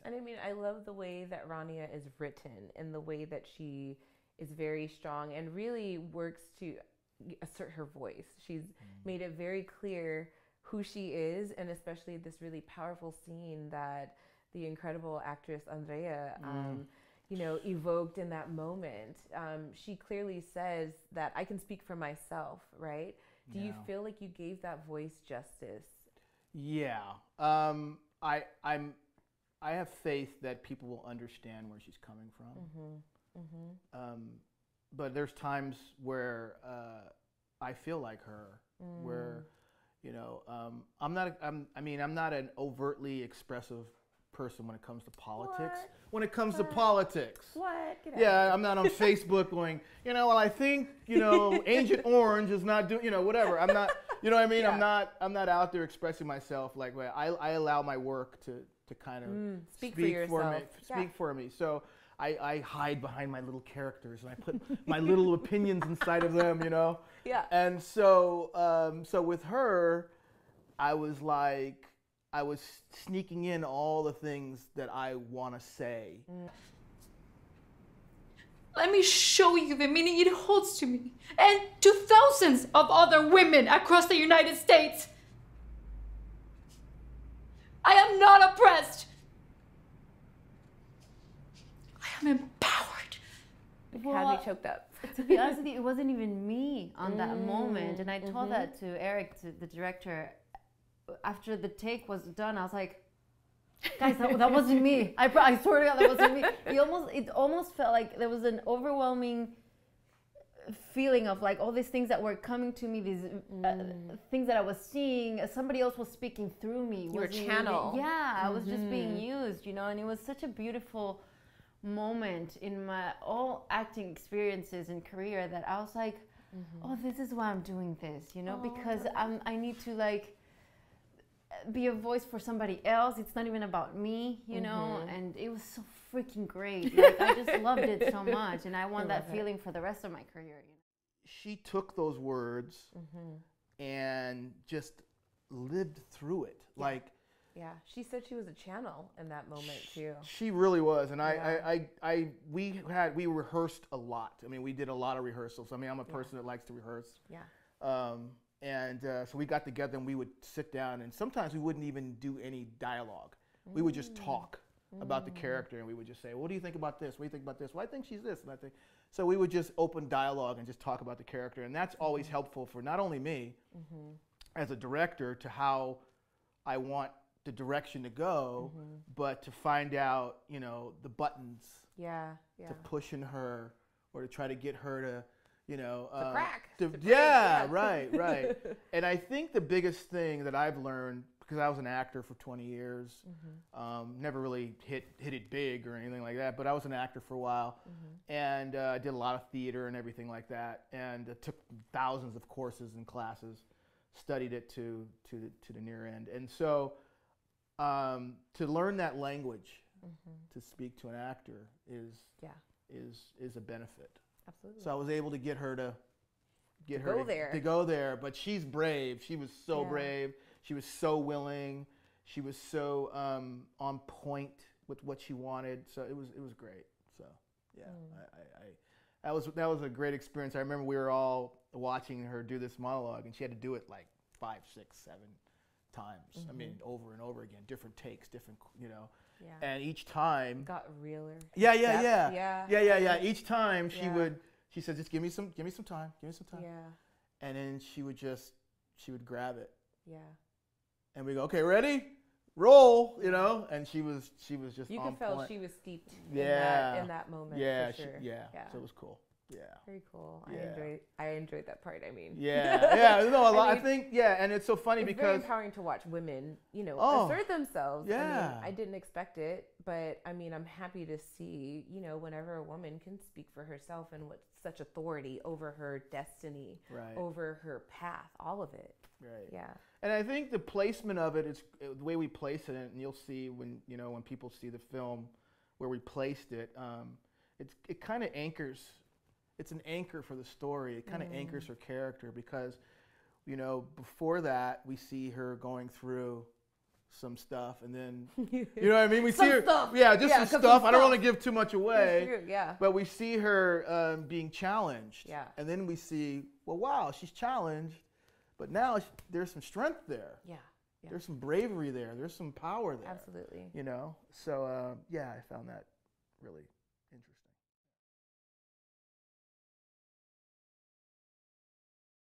And I mean, I love the way that Rania is written and the way that she is very strong and really works to assert her voice. She's made it very clear who she is, and especially this really powerful scene that the incredible actress Andrea, evoked in that moment. She clearly says that I can speak for myself, right? Do you feel like you gave that voice justice? Yeah. I have faith that people will understand where she's coming from. But there's times where I feel like her, where I'm not an overtly expressive person when it comes to politics. What? When it comes to politics. What? Get out Yeah, I'm not on Facebook going, well, I think, Agent Orange is not doing, whatever. I'm not, you know what I mean? Yeah. I'm not out there expressing myself like that. I allow my work to kind of speak for yourself. Speak for me. So I hide behind my little characters and I put my little opinions inside of them, Yeah. And so with her, I was sneaking in all the things that I want to say. Let me show you the meaning it holds to me and to thousands of other women across the United States. I am not oppressed. I am empowered. Had me choked up. To be honest with you, it wasn't even me on that moment. And I told that to Eric, to the director. After the take was done, I was like, guys, that wasn't me. I swear to God, that wasn't me. It almost felt like there was an overwhelming feeling of like all these things that were coming to me, these things that I was seeing, somebody else was speaking through me. Your channel. I was just being used, and it was such a beautiful moment in my all acting experiences and career that I was like, oh, this is why I'm doing this, because I need to like be a voice for somebody else. It's not even about me, and it was so freaking great. Like, I just loved it so much, and I want that feeling for the rest of my career. She took those words and just lived through it. Like, yeah, she said she was a channel in that moment too. She really was, and we rehearsed a lot. I mean, we did a lot of rehearsals. I mean, I'm a person that likes to rehearse. Yeah. So we got together and we would sit down, and sometimes we wouldn't even do any dialogue. We would just talk about the character, and we would just say, "What do you think about this? What do you think about this? Well, I think she's this, and I think." So we would just open dialogue and just talk about the character, and that's always helpful for not only me as a director to how I want the direction to go, but to find out, the buttons to push in her or to try to get her to, to crack. Right. And I think the biggest thing that I've learned, because I was an actor for 20 years, never really hit it big or anything like that, but I was an actor for a while, and I did a lot of theater and everything like that, and took thousands of courses and classes, studied it to the near end, and so to learn that language, to speak to an actor is a benefit. Absolutely. So I was able to get her to go there. But she's brave. She was so brave. She was so willing. She was so on point with what she wanted. So it was great. So yeah, that was a great experience. I remember we were all watching her do this monologue, and she had to do it like 5, 6, 7 times. I mean, over and over again, different takes, different, Yeah. And each time got realer. Yeah. Each time she said, just give me some time. Yeah. And then she would grab it. Yeah. And we go, okay, ready? Roll, and she was just you on could tell point. she was steeped in that moment. Yeah, for sure. So it was cool. Yeah. Very cool. Yeah. I enjoyed that part. I mean. Yeah. No, I think, and it's so funny because it's very empowering to watch women, assert themselves. Yeah. I mean, I didn't expect it, but I mean, I'm happy to see, whenever a woman can speak for herself and with such authority over her destiny, over her path, all of it. Right. Yeah. And I think the placement of it is the way we place it, and you'll see when people see the film where we placed it. It kind of anchors. It's an anchor for the story. It kind of anchors her character because, before that we see her going through some stuff, and then you know what I mean. We see her, stuff. just Yeah, some some stuff. I don't stuff. want to give too much away, That's true, yeah. but we see her being challenged, Yeah. and then we see, well, wow, she's challenged, but now there's some strength there. Yeah. Yeah. There's some bravery there. There's some power there. Absolutely. You know, so I found that really interesting.